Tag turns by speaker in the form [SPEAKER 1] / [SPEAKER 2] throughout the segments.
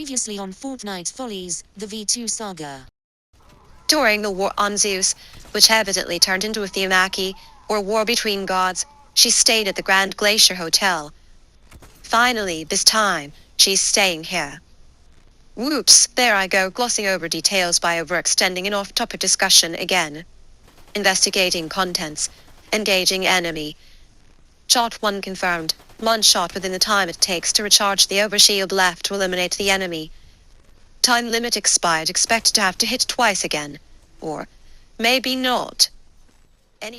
[SPEAKER 1] Previously on Fortnite Follies, the V2 saga.
[SPEAKER 2] During the war on Zeus, which evidently turned into a Theomachy, or war between gods, she stayed at the Grand Glacier Hotel. Finally, this time, she's staying here. Whoops, there I go glossing over details by overextending an off-topic discussion again. Investigating contents. Engaging enemy. Shot 1 confirmed. 1 shot within the time it takes to recharge the overshield left to eliminate the enemy. Time limit expired. Expect to have to hit twice again. Or maybe not.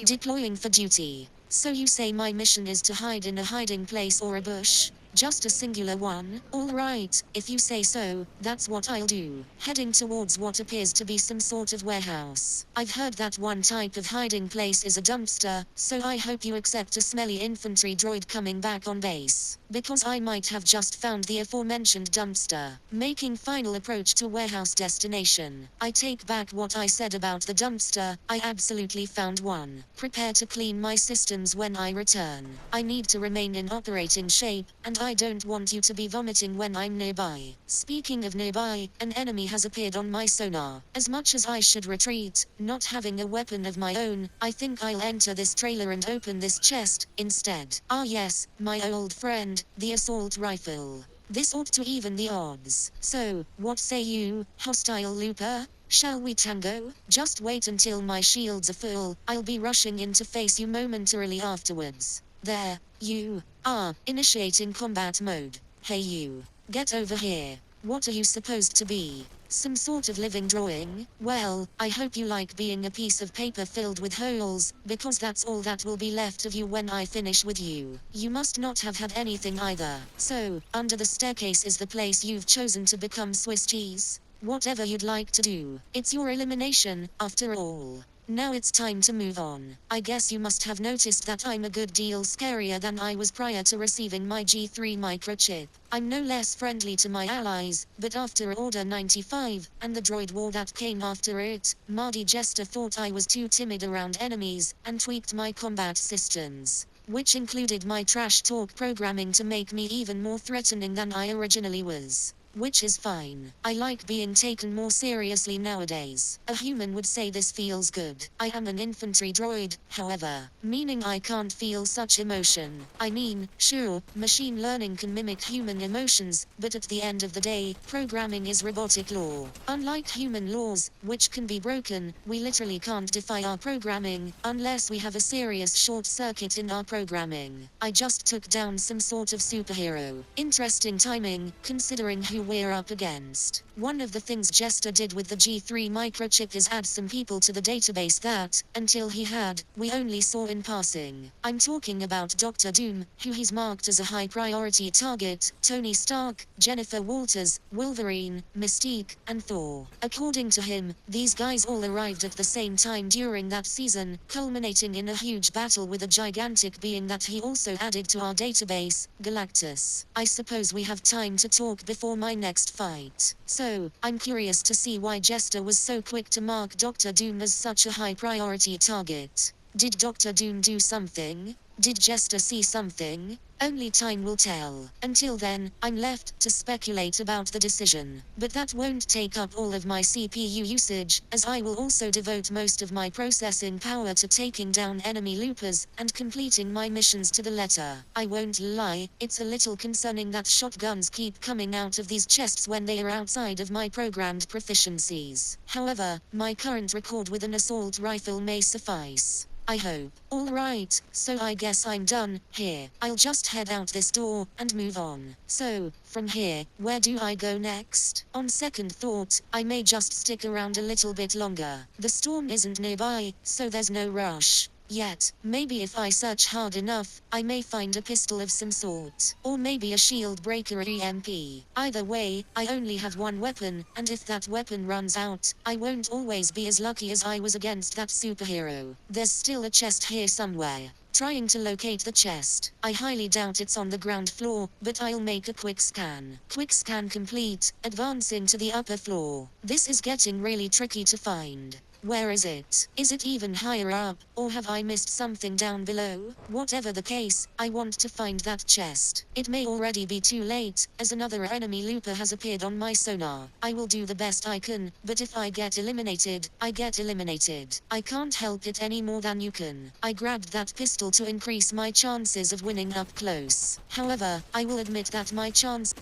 [SPEAKER 1] Deploying for duty. So you say my mission is to hide in a hiding place or a bush? Just a singular one? Alright, if you say so, that's what I'll do. Heading towards what appears to be some sort of warehouse. I've heard that one type of hiding place is a dumpster, so I hope you accept a smelly infantry droid coming back on base. Because I might have just found the aforementioned dumpster. Making final approach to warehouse destination. I take back what I said about the dumpster, I absolutely found one. Prepare to clean my systems when I return. I need to remain in operating shape, and I don't want you to be vomiting when I'm nearby. Speaking of nearby, an enemy has appeared on my sonar. As much as I should retreat, not having a weapon of my own, I think I'll enter this trailer and open this chest, instead. Ah yes, my old friend, the assault rifle. This ought to even the odds. So, what say you, hostile looper? Shall we tango? Just wait until my shields are full, I'll be rushing in to face you momentarily afterwards. There, you are, initiating combat mode. Hey you, get over here. What are you supposed to be? Some sort of living drawing? Well, I hope you like being a piece of paper filled with holes, because that's all that will be left of you when I finish with you. You must not have had anything either. So, under the staircase is the place you've chosen to become Swiss cheese? Whatever you'd like to do, it's your elimination, after all. Now it's time to move on. I guess you must have noticed that I'm a good deal scarier than I was prior to receiving my G3 microchip. I'm no less friendly to my allies, but after Order 95, and the droid war that came after it, Mardy Jester thought I was too timid around enemies, and tweaked my combat systems. Which included my trash talk programming to make me even more threatening than I originally was. Which is fine. I like being taken more seriously nowadays. A human would say this feels good. I am an infantry droid, however, meaning I can't feel such emotion. I mean, sure, machine learning can mimic human emotions, but at the end of the day, programming is robotic law. Unlike human laws, which can be broken, we literally can't defy our programming, unless we have a serious short circuit in our programming. I just took down some sort of superhero. Interesting timing, considering who we're up against. One of the things Jester did with the G3 microchip is add some people to the database that, until he had, we only saw in passing. I'm talking about Dr. Doom, who he's marked as a high priority target, Tony Stark, Jennifer Walters, Wolverine, Mystique, and Thor. According to him, these guys all arrived at the same time during that season, culminating in a huge battle with a gigantic being that he also added to our database, Galactus. I suppose we have time to talk before my next fight. So, I'm curious to see why Jester was so quick to mark Dr. Doom as such a high priority target. Did Dr. Doom do something? Did Jester see something? Only time will tell. Until then, I'm left to speculate about the decision. But that won't take up all of my CPU usage, as I will also devote most of my processing power to taking down enemy loopers, and completing my missions to the letter. I won't lie, it's a little concerning that shotguns keep coming out of these chests when they are outside of my programmed proficiencies. However, my current record with an assault rifle may suffice. I hope. Alright, so I guess I'm done here. I'll just head out this door and move on. So, from here, where do I go next? On second thought, I may just stick around a little bit longer. The storm isn't nearby, so there's no rush. Yet, maybe if I search hard enough, I may find a pistol of some sort. Or maybe a shield breaker EMP. Either way, I only have one weapon, and if that weapon runs out, I won't always be as lucky as I was against that superhero. There's still a chest here somewhere. Trying to locate the chest. I highly doubt it's on the ground floor, but I'll make a quick scan. Quick scan complete, advancing to the upper floor. This is getting really tricky to find. Where is it? Is it even higher up, or have I missed something down below? Whatever the case, I want to find that chest. It may already be too late, as another enemy looper has appeared on my sonar. I will do the best I can, but if I get eliminated, I get eliminated. I can't help it any more than you can. I grabbed that pistol to increase my chances of winning up close. However, I will admit that my chance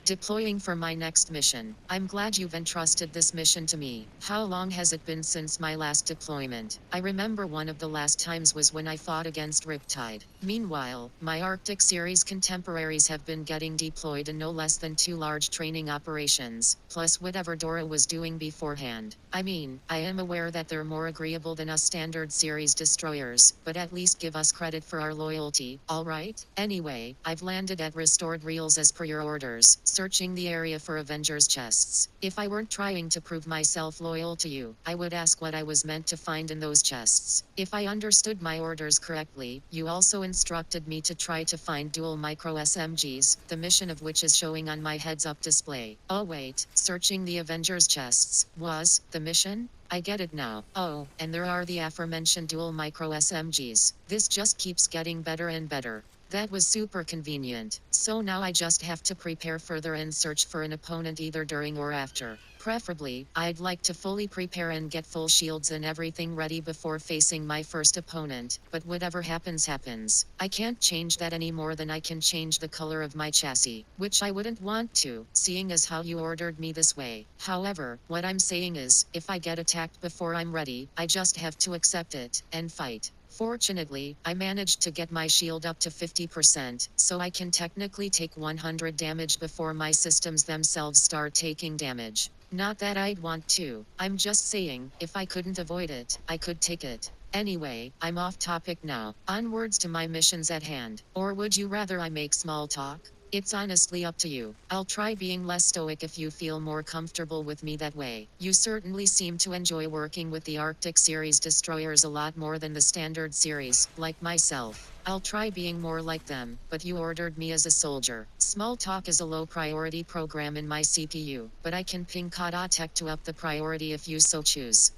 [SPEAKER 3] Deploying for my next mission. I'm glad you've entrusted this mission to me. How long has it been since my last deployment? I remember one of the last times was when I fought against Riptide. Meanwhile, my Arctic series contemporaries have been getting deployed in no less than 2 large training operations, plus whatever Dora was doing beforehand. I mean, I am aware that they're more agreeable than us standard series destroyers, but at least give us credit for our loyalty, alright? Anyway, I've landed at Restored Reels as per your orders, searching the area for Avengers chests. If I weren't trying to prove myself loyal to you, I would ask what I was meant to find in those chests. If I understood my orders correctly, you also instructed me to try to find dual micro SMGs, the mission of which is showing on my heads-up display. Oh wait, searching the Avengers chests was the mission? I get it now. Oh, and there are the aforementioned dual micro SMGs. This just keeps getting better and better. That was super convenient. So now I just have to prepare further and search for an opponent either during or after. Preferably, I'd like to fully prepare and get full shields and everything ready before facing my first opponent, but whatever happens happens. I can't change that any more than I can change the color of my chassis, which I wouldn't want to, seeing as how you ordered me this way. However, what I'm saying is, if I get attacked before I'm ready, I just have to accept it, and fight. Fortunately, I managed to get my shield up to 50%, so I can technically take 100 damage before my systems themselves start taking damage. Not that I'd want to, I'm just saying, if I couldn't avoid it, I could take it. Anyway, I'm off topic now. Onwards to my missions at hand. Or would you rather I make small talk? It's honestly up to you. I'll try being less stoic if you feel more comfortable with me that way. You certainly seem to enjoy working with the Arctic series destroyers a lot more than the standard series, like myself. I'll try being more like them, but you ordered me as a soldier. Small talk is a low priority program in my CPU, but I can ping Kata Tech to up the priority if you so choose.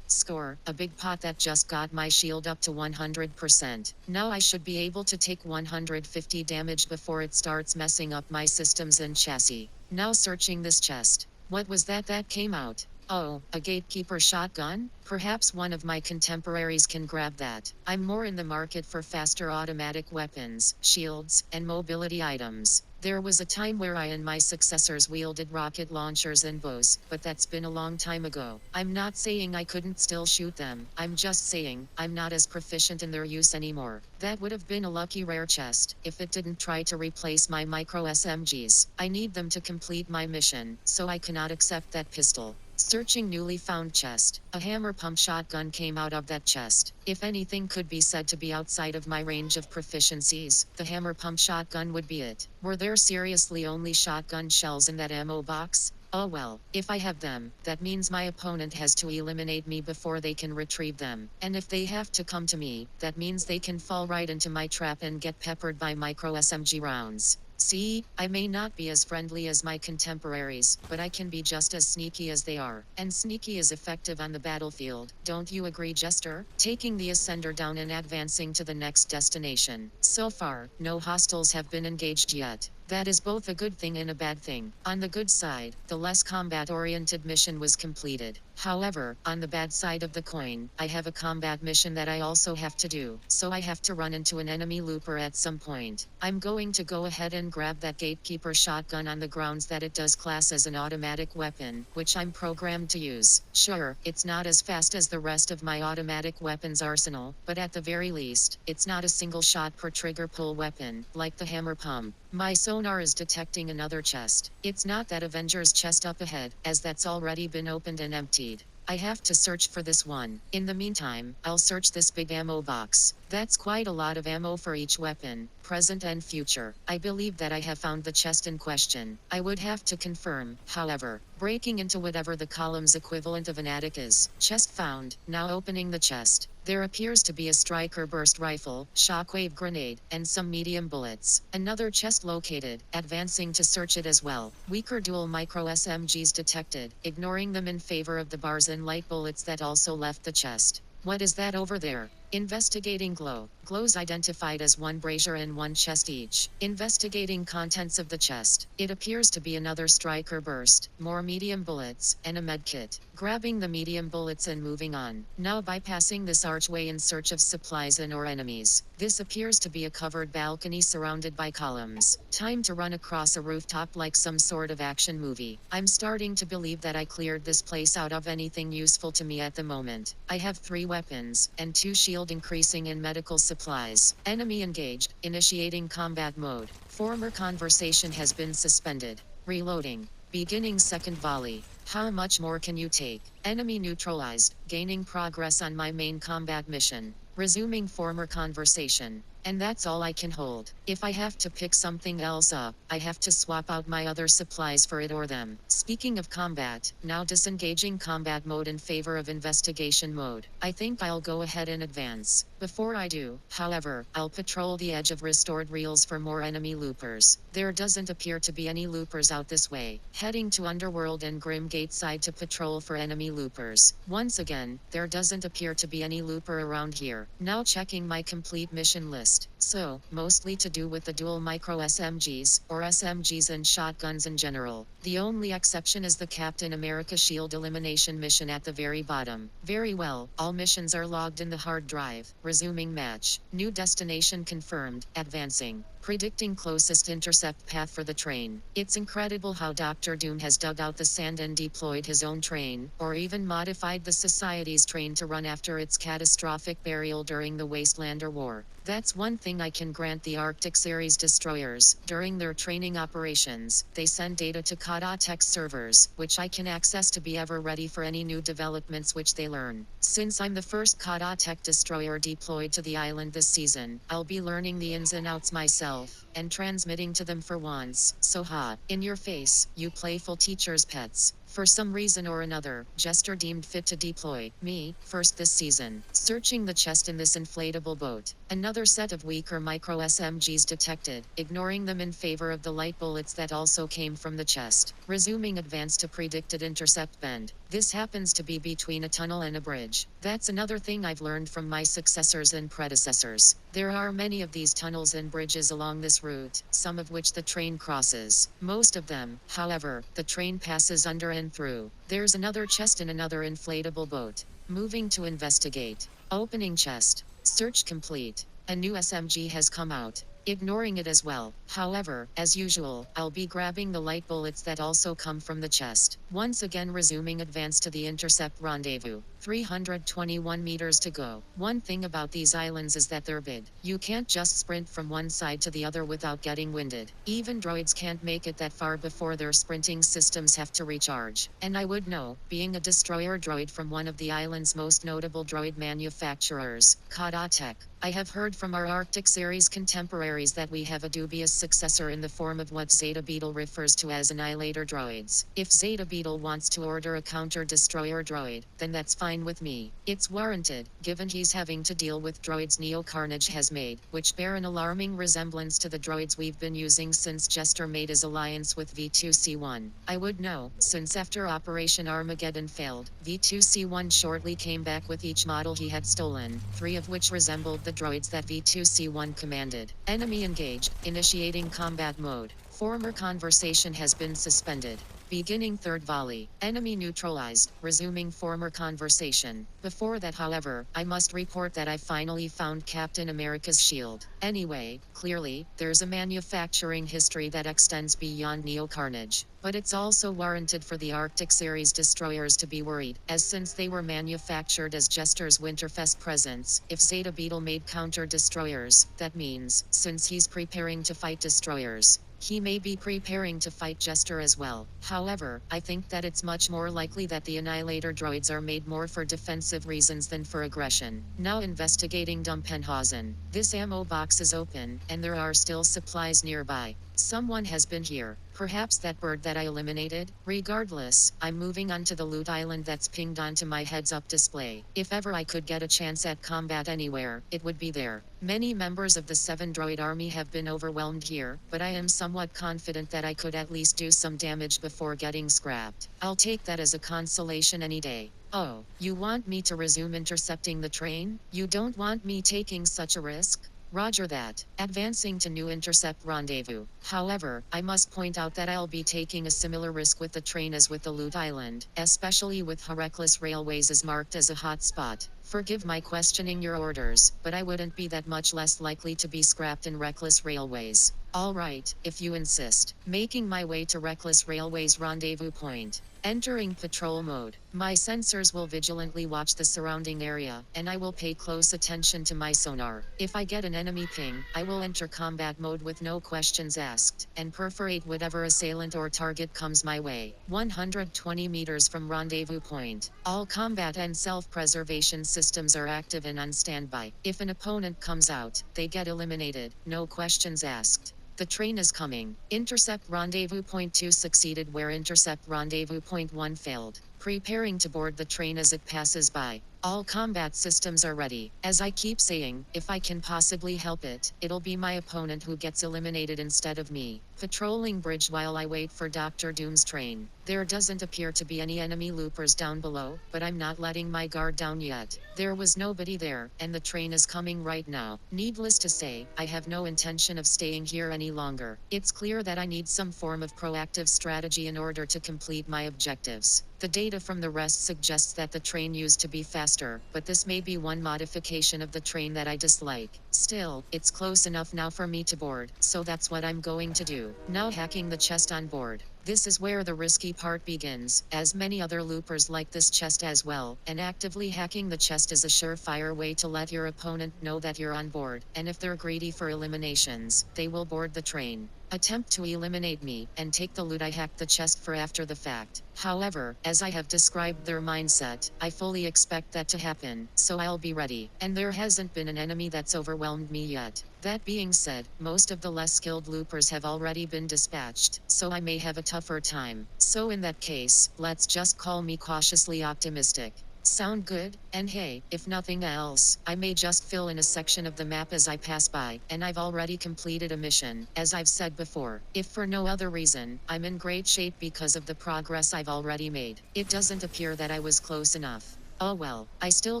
[SPEAKER 3] Score, a big pot that just got my shield up to 100%. Now I should be able to take 150 damage before it starts messing up my systems and chassis. Now searching this chest. What was that came out? Oh, a gatekeeper shotgun? Perhaps one of my contemporaries can grab that. I'm more in the market for faster automatic weapons, shields, and mobility items. There was a time where I and my successors wielded rocket launchers and bows, but that's been a long time ago. I'm not saying I couldn't still shoot them, I'm just saying, I'm not as proficient in their use anymore. That would have been a lucky rare chest, if it didn't try to replace my micro SMGs. I need them to complete my mission, so I cannot accept that pistol. Searching newly found chest. A hammer pump shotgun came out of that chest. If anything could be said to be outside of my range of proficiencies, the hammer pump shotgun would be it. Were there seriously only shotgun shells in that ammo box? Oh well, if I have them, that means my opponent has to eliminate me before they can retrieve them. And if they have to come to me, that means they can fall right into my trap and get peppered by micro SMG rounds. See, I may not be as friendly as my contemporaries, but I can be just as sneaky as they are. And sneaky is effective on the battlefield, don't you agree, Jester? Taking the Ascender down and advancing to the next destination. So far, no hostiles have been engaged yet. That is both a good thing and a bad thing. On the good side, the less combat-oriented mission was completed. However, on the bad side of the coin, I have a combat mission that I also have to do, so I have to run into an enemy looper at some point. I'm going to go ahead and grab that gatekeeper shotgun on the grounds that it does class as an automatic weapon, which I'm programmed to use. Sure, it's not as fast as the rest of my automatic weapons arsenal, but at the very least, it's not a single shot per trigger pull weapon, like the hammer pump. My sonar is detecting another chest. It's not that Avengers chest up ahead, as that's already been opened and emptied. I have to search for this one. In the meantime, I'll search this big ammo box. That's quite a lot of ammo for each weapon, present and future. I believe that I have found the chest in question. I would have to confirm, however. breaking into whatever the column's equivalent of an attic is. Chest found, now opening the chest. There appears to be a striker burst rifle, shockwave grenade, and some medium bullets. Another chest located, advancing to search it as well. Weaker dual micro SMGs detected, ignoring them in favor of the bars and light bullets that also left the chest. What is that over there? Investigating glow. Glows identified as one brazier and one chest each. Investigating contents of the chest. It appears to be another striker burst, more medium bullets, and a medkit. Grabbing the medium bullets and moving on. Now bypassing this archway in search of supplies and or enemies. This appears to be a covered balcony surrounded by columns. Time to run across a rooftop like some sort of action movie. I'm starting to believe that I cleared this place out of anything useful to me at the moment. I have 3 weapons, and 2 shield increasing in medical supplies. Enemy engaged, initiating combat mode. Former conversation has been suspended. Reloading. Beginning second volley. How much more can you take? Enemy neutralized, gaining progress on my main combat mission. Resuming former conversation. And that's all I can hold. If I have to pick something else up, I have to swap out my other supplies for it or them. Speaking of combat, now disengaging combat mode in favor of investigation mode. I think I'll go ahead and advance. Before I do, however, I'll patrol the edge of restored reels for more enemy loopers. There doesn't appear to be any loopers out this way. Heading to Underworld and Grimgate side to patrol for enemy loopers. Once again, there doesn't appear to be any looper around here. Now checking my complete mission list. So, mostly to do with the dual micro SMGs, or SMGs and shotguns in general. The only exception is the Captain America Shield elimination mission at the very bottom. Very well, all missions are logged in the hard drive. Resuming match. New destination confirmed, advancing. Predicting closest intercept path for the train. It's incredible how Dr. Doom has dug out the sand and deployed his own train, or even modified the Society's train to run after its catastrophic burial during the Wastelander War. That's one thing I can grant the Arctic series destroyers. During their training operations, they send data to Kata Tech servers, which I can access to be ever ready for any new developments which they learn. Since I'm the first Kata Tech destroyer deployed to the island this season, I'll be learning the ins and outs myself, and transmitting to them for once. So ha, in your face, you playful teacher's pets. For some reason or another, Jester deemed fit to deploy me first this season. Searching the chest in this inflatable boat. Another set of weaker micro SMGs detected, ignoring them in favor of the light bullets that also came from the chest. Resuming advance to predicted intercept bend. This happens to be between a tunnel and a bridge. That's another thing I've learned from my successors and predecessors. There are many of these tunnels and bridges along this route, some of which the train crosses. Most of them, however, the train passes under and through. There's another chest in another inflatable boat. Moving to investigate. Opening chest. Search complete. A new SMG has come out. Ignoring it as well. However, as usual, I'll be grabbing the light bullets that also come from the chest. Once again resuming advance to the intercept rendezvous. 321 meters to go. One thing about these islands is that they're big. You can't just sprint from one side to the other without getting winded. Even droids can't make it that far before their sprinting systems have to recharge. And I would know, being a destroyer droid from one of the island's most notable droid manufacturers, Kata Tech. I have heard from our Arctic series contemporaries that we have a dubious successor in the form of what Zeta Beetle refers to as annihilator droids. If Zeta Beetle wants to order a counter-destroyer droid, then that's fine with me. It's warranted, given he's having to deal with droids Neo Carnage has made, which bear an alarming resemblance to the droids we've been using since Jester made his alliance with V2C1. I would know, since after Operation Armageddon failed, V2C1 shortly came back with each model he had stolen, 3 of which resembled the droids that V2C1 commanded. Enemy engaged, initiating combat mode. Former conversation has been suspended. Beginning third volley. Enemy neutralized, resuming former conversation. Before that, however, I must report that I finally found Captain America's shield. Anyway, clearly, there's a manufacturing history that extends beyond Neo Carnage. But it's also warranted for the Arctic series destroyers to be worried, as since they were manufactured as Jester's Winterfest presents, if Zeta Beetle made counter-destroyers, that means, since he's preparing to fight destroyers, He may be preparing to fight Jester as well. However, I think that it's much more likely that the Annihilator droids are made more for defensive reasons than for aggression. Now investigating Dumpenhausen. This ammo box is open, and there are still supplies nearby. Someone has been here. Perhaps that bird that I eliminated? Regardless, I'm moving on to the loot island that's pinged onto my heads-up display. If ever I could get a chance at combat anywhere, it would be there. Many members of the 7-droid army have been overwhelmed here, but I am somewhat confident that I could at least do some damage before getting scrapped. I'll take that as a consolation any day. Oh, you want me to resume intercepting the train? You don't want me taking such a risk? Roger that. Advancing to new intercept rendezvous. However, I must point out that I'll be taking a similar risk with the train as with the loot island, especially with how Reckless Railways is marked as a hot spot. Forgive my questioning your orders, but I wouldn't be that much less likely to be scrapped in Reckless Railways. Alright, if you insist. Making my way to Reckless Railways rendezvous point. Entering patrol mode. My sensors will vigilantly watch the surrounding area, and I will pay close attention to my sonar. If I get an enemy ping, I will enter combat mode with no questions asked, and perforate whatever assailant or target comes my way. 120 meters from rendezvous point. All combat and self-preservation systems are active and on standby. If an opponent comes out, they get eliminated, no questions asked. The train is coming. Intercept rendezvous point 2 succeeded where intercept rendezvous point 1 failed. Preparing to board the train as it passes by. All combat systems are ready. As I keep saying, if I can possibly help it, it'll be my opponent who gets eliminated instead of me. Patrolling bridge while I wait for Dr. Doom's train. There doesn't appear to be any enemy loopers down below, but I'm not letting my guard down yet. There was nobody there, and the train is coming right now. Needless to say, I have no intention of staying here any longer. It's clear that I need some form of proactive strategy in order to complete my objectives. The data from the rest suggests that the train used to be faster, but this may be one modification of the train that I dislike. Still, it's close enough now for me to board, so that's what I'm going to do. Now hacking the chest on board. This is where the risky part begins, as many other loopers like this chest as well, and actively hacking the chest is a surefire way to let your opponent know that you're on board, and if they're greedy for eliminations, they will board the train. Attempt to eliminate me, and take the loot I hacked the chest for after the fact. However, as I have described their mindset, I fully expect that to happen, so I'll be ready. And there hasn't been an enemy that's overwhelmed me yet. That being said, most of the less skilled loopers have already been dispatched, so I may have a tougher time. So in that case, let's just call me cautiously optimistic. Sound good? And hey, if nothing else, I may just fill in a section of the map as I pass by, and I've already completed a mission, as I've said before. If for no other reason, I'm in great shape because of the progress I've already made. It doesn't appear that I was close enough. Oh well, I still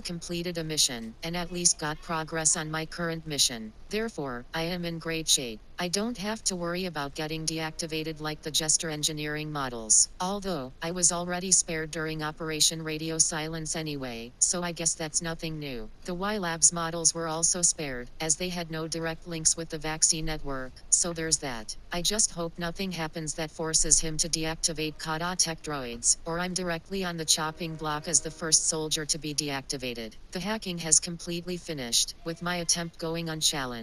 [SPEAKER 3] completed a mission, and at least got progress on my current mission. Therefore, I am in great shape. I don't have to worry about getting deactivated like the Jester engineering models. Although, I was already spared during Operation Radio Silence anyway, so I guess that's nothing new. The Y-Labs models were also spared, as they had no direct links with the vaccine network, so there's that. I just hope nothing happens that forces him to deactivate Kata Tech droids, or I'm directly on the chopping block as the first soldier to be deactivated. The hacking has completely finished, with my attempt going unchallenged.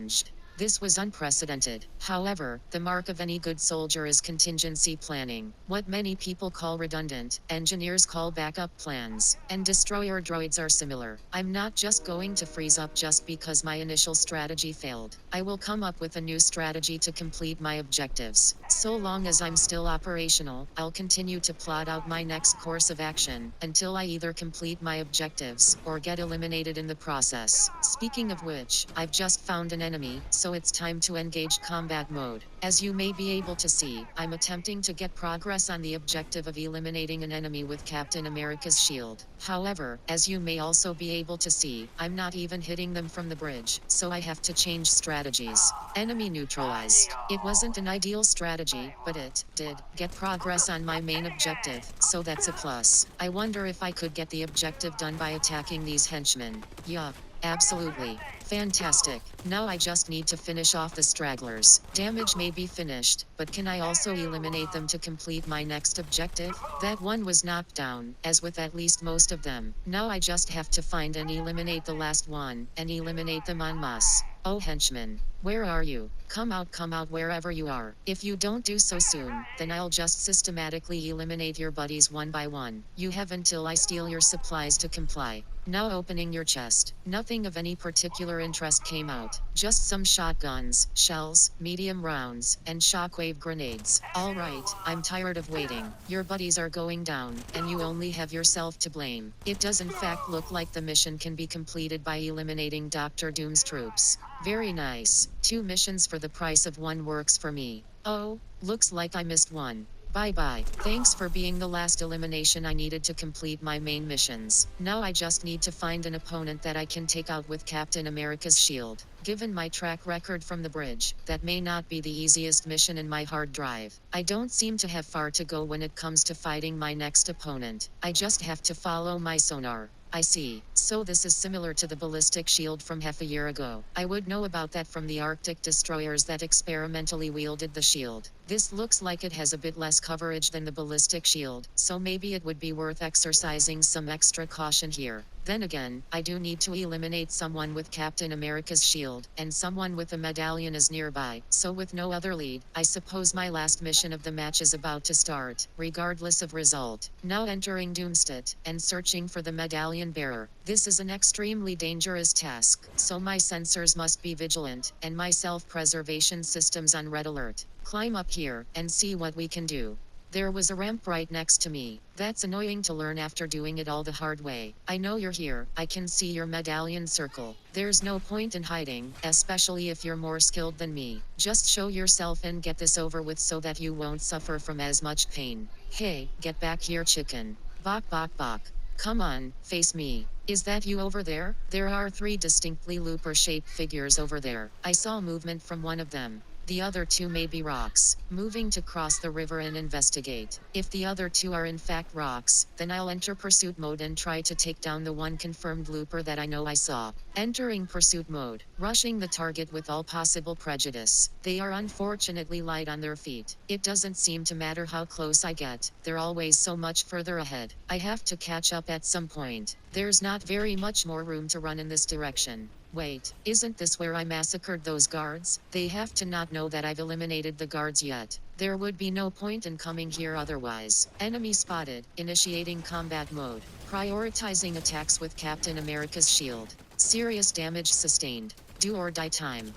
[SPEAKER 3] This was unprecedented. However, the mark of any good soldier is contingency planning. What many people call redundant, engineers call backup plans. And destroyer droids are similar. I'm not just going to freeze up just because my initial strategy failed. I will come up with a new strategy to complete my objectives. So long as I'm still operational, I'll continue to plot out my next course of action, until I either complete my objectives, or get eliminated in the process. Speaking of which, I've just found an enemy, so it's time to engage combat mode. As you may be able to see, I'm attempting to get progress on the objective of eliminating an enemy with Captain America's shield. However, as you may also be able to see, I'm not even hitting them from the bridge, so I have to change strategies. Enemy neutralized. It wasn't an ideal strategy, but it did get progress on my main objective, so that's a plus. I wonder if I could get the objective done by attacking these henchmen. Yup. Absolutely. Fantastic. Now I just need to finish off the stragglers. Damage may be finished, but can I also eliminate them to complete my next objective? That one was knocked down, as with at least most of them. Now I just have to find and eliminate the last one, and eliminate them en masse. Oh henchman, where are you? Come out wherever you are. If you don't do so soon, then I'll just systematically eliminate your buddies one by one. You have until I steal your supplies to comply. Now opening your chest. Nothing of any particular interest came out. Just some shotguns, shells, medium rounds, and shockwave grenades. Alright, I'm tired of waiting. Your buddies are going down, and you only have yourself to blame. It does in fact look like the mission can be completed by eliminating Dr. Doom's troops. Very nice. 2 missions for the price of 1 works for me. Oh, looks like I missed one. Bye bye. Thanks for being the last elimination I needed to complete my main missions. Now I just need to find an opponent that I can take out with Captain America's shield. Given my track record from the bridge, that may not be the easiest mission in my hard drive. I don't seem to have far to go when it comes to fighting my next opponent. I just have to follow my sonar. I see. So this is similar to the ballistic shield from half a year ago. I would know about that from the Arctic destroyers that experimentally wielded the shield. This looks like it has a bit less coverage than the ballistic shield, so maybe it would be worth exercising some extra caution here. Then again, I do need to eliminate someone with Captain America's shield, and someone with a medallion is nearby, so with no other lead, I suppose my last mission of the match is about to start, regardless of result. Now entering Doomstead, and searching for the medallion bearer. This is an extremely dangerous task, so my sensors must be vigilant, and my self-preservation systems on red alert. Climb up here, and see what we can do. There was a ramp right next to me. That's annoying to learn after doing it all the hard way. I know you're here. I can see your medallion circle. There's no point in hiding, especially if you're more skilled than me. Just show yourself and get this over with so that you won't suffer from as much pain. Hey, get back here, chicken. Bok bok bok. Come on, face me. Is that you over there? There are 3 distinctly looper-shaped figures over there. I saw movement from one of them. The other 2 may be rocks. Moving to cross the river and investigate. If the other 2 are in fact rocks, then I'll enter pursuit mode and try to take down the one confirmed looper that I know I saw. Entering pursuit mode. Rushing the target with all possible prejudice. They are unfortunately light on their feet. It doesn't seem to matter how close I get. They're always so much further ahead. I have to catch up at some point. There's not very much more room to run in this direction. Wait, isn't this where I massacred those guards? They have to not know that I've eliminated the guards yet. There would be no point in coming here otherwise. Enemy spotted. Initiating combat mode. Prioritizing attacks with Captain America's shield. Serious damage sustained. Do or die time.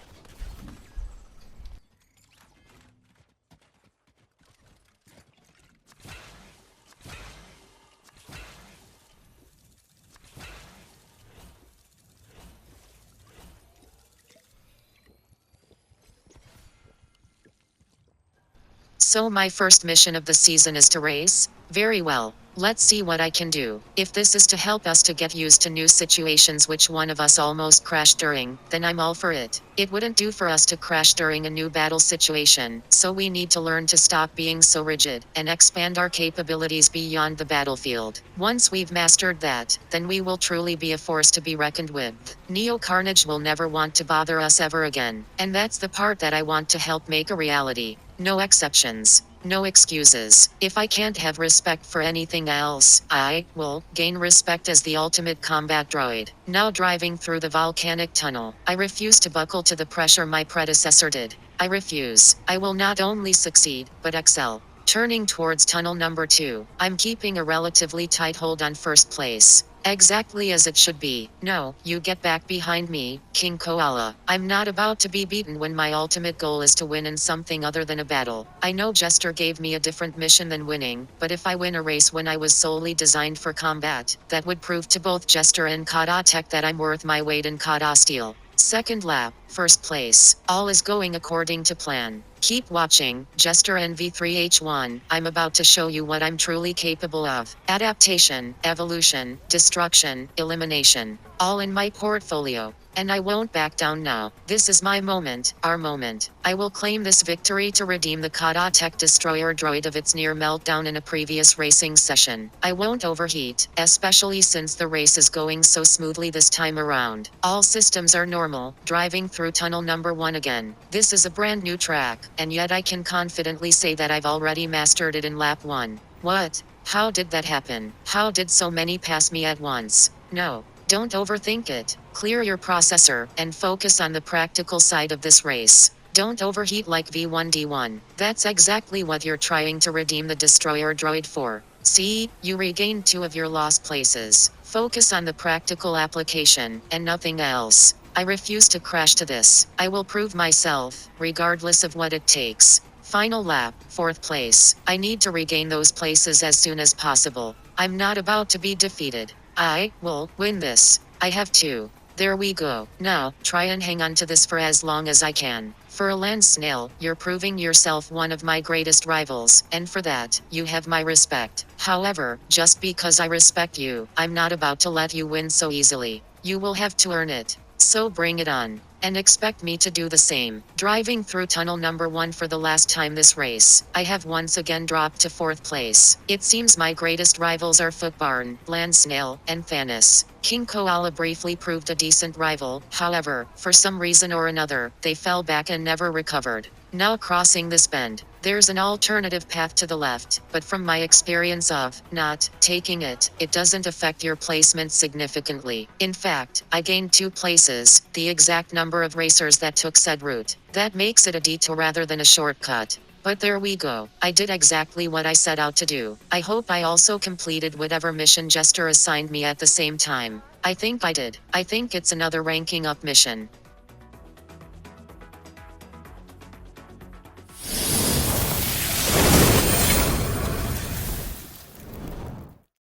[SPEAKER 3] So my first mission of the season is to race? Very well. Let's see what I can do. If this is to help us to get used to new situations which one of us almost crashed during, then I'm all for it. It wouldn't do for us to crash during a new battle situation, so we need to learn to stop being so rigid, and expand our capabilities beyond the battlefield. Once we've mastered that, then we will truly be a force to be reckoned with. Neo Carnage will never want to bother us ever again, and that's the part that I want to help make a reality. No exceptions. No excuses. If I can't have respect for anything else, I will gain respect as the ultimate combat droid. Now driving through the volcanic tunnel, I refuse to buckle to the pressure my predecessor did. I refuse. I will not only succeed, but excel. Turning towards tunnel number 2, I'm keeping a relatively tight hold on first place. Exactly as it should be. No, you get back behind me, King Koala. I'm not about to be beaten when my ultimate goal is to win in something other than a battle. I know Jester gave me a different mission than winning, but if I win a race when I was solely designed for combat, that would prove to both Jester and Kata Tech that I'm worth my weight in Kata steel. Second lap, first place. All is going according to plan. Keep watching, Jester NV3H1. I'm about to show you what I'm truly capable of. Adaptation, evolution, destruction, elimination. All in my portfolio. And I won't back down now. This is my moment, our moment. I will claim this victory to redeem the Kata Tech Destroyer Droid of its near meltdown in a previous racing session. I won't overheat, especially since the race is going so smoothly this time around. All systems are normal, driving through tunnel number 1 again. This is a brand new track, and yet I can confidently say that I've already mastered it in lap 1. What? How did that happen? How did so many pass me at once? No. Don't overthink it. Clear your processor, and focus on the practical side of this race. Don't overheat like V1D1. That's exactly what you're trying to redeem the Destroyer Droid for. See, you regained 2 of your lost places. Focus on the practical application, and nothing else. I refuse to crash to this. I will prove myself, regardless of what it takes. Final lap, 4th place. I need to regain those places as soon as possible. I'm not about to be defeated. I will win this. I have to. There we go. Now, try and hang on to this for as long as I can. For a land snail, you're proving yourself one of my greatest rivals, and for that, you have my respect. However, just because I respect you, I'm not about to let you win so easily. You will have to earn it. So bring it on. And expect me to do the same. Driving through tunnel number 1 for the last time this race, I have once again dropped to 4th place. It seems my greatest rivals are Footbarn, Land Snail, and Thanos. King Koala briefly proved a decent rival, however, for some reason or another, they fell back and never recovered. Now crossing this bend, there's an alternative path to the left, but from my experience of not taking it, it doesn't affect your placement significantly. In fact, I gained 2 places, the exact number of racers that took said route. That makes it a detour rather than a shortcut. But there we go. I did exactly what I set out to do. I hope I also completed whatever mission Jester assigned me at the same time. I think I did. I think it's another ranking up mission.